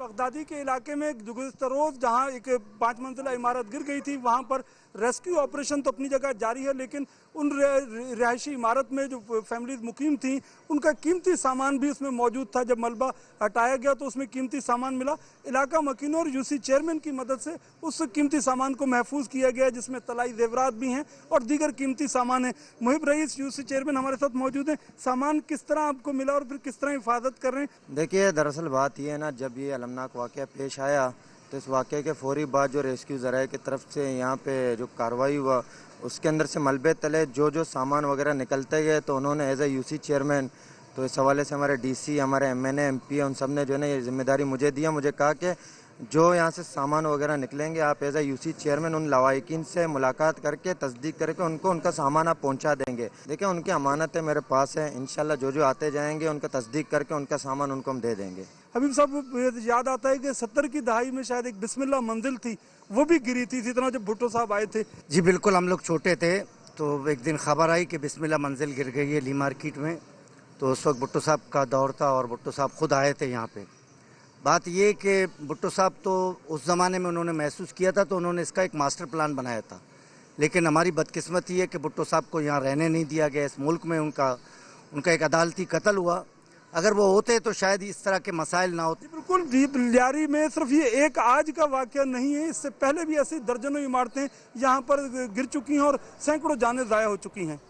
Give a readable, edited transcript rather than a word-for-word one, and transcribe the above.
Baghdadi के इलाके में गुज़िश्ता रोज़ जहां एक 5 मंजिला इमारत गिर गई थी, वहां पर रेस्क्यू ऑपरेशन तो अपनी जगह जारी है, लेकिन उन रिहायशी इमारत में जो फैमिलीज मुकीम थी उनका कीमती सामान भी उसमें मौजूद था। जब मलबा हटाया गया तो उसमें कीमती सामान मिला। इलाका मकीनोर यूसी चेयरमैन की मदद से उस कीमती सामान को महफूज किया गया, जिसमें तलाई जेवरात भी हैं और दीगर कीमती सामान है। मुहिब रईस यूसी चेयरमैन हमारे साथ मौजूद हैं। सामान किस तरह आपको मिला और फिर किस तरह हिफाजत कर रहे हैं? देखिए, दरअसल बात ये है ना, जब ये अलमनाक वाक़या पेश आया तो इस वाक़े के फौरी बाद जो रेस्क्यू ज़राए की तरफ से यहाँ पे जो कार्रवाई हुआ, उसके अंदर से मलबे तले जो सामान वगैरह निकलते गए, तो उन्होंने एज ए यूसी चेयरमैन, तो इस हवाले से हमारे डीसी, हमारे एमएनए, एमपी, उन सब ने जो है ना ये ज़िम्मेदारी मुझे दिया। मुझे कहा कि जो यहाँ से सामान वगैरह निकलेंगे, आप एज ए यूसी चेयरमैन उन लवाहिकीन से मुलाकात करके तस्दीक करके उनको उनका सामान आप पहुँचा देंगे। देखिए, उनकी अमानतें मेरे पास है, इंशाल्लाह जो आते जाएंगे उनका तस्दीक करके उनका सामान उनको हम दे देंगे। हबीब साहब, याद आता है कि 70 की दहाई में शायद एक बिस्मिल्लाह मंजिल थी, वो भी गिरी थी इसी तरह जब भुट्टो साहब आए थे। जी बिल्कुल, हम लोग छोटे थे तो एक दिन खबर आई कि बिस्मिल्लाह मंजिल गिर गई है ली मार्केट में। तो उस वक्त भुट्टो साहब का दौर था और भुट्टो साहब खुद आए थे यहाँ पे। बात ये कि भुट्टो साहब तो उस ज़माने में उन्होंने महसूस किया था, तो उन्होंने इसका एक मास्टर प्लान बनाया था। लेकिन हमारी बदकिस्मती है कि भुट्टो साहब को यहाँ रहने नहीं दिया गया। इस मुल्क में उनका एक अदालती कत्ल हुआ। अगर वो होते तो शायद इस तरह के मसाइल ना होते। बिल्कुल, लियारी में सिर्फ ये एक आज का वाक़या नहीं है, इससे पहले भी ऐसी दर्जनों इमारतें यहाँ पर गिर चुकी हैं और सैकड़ों जानें ज़ाया हो चुकी हैं।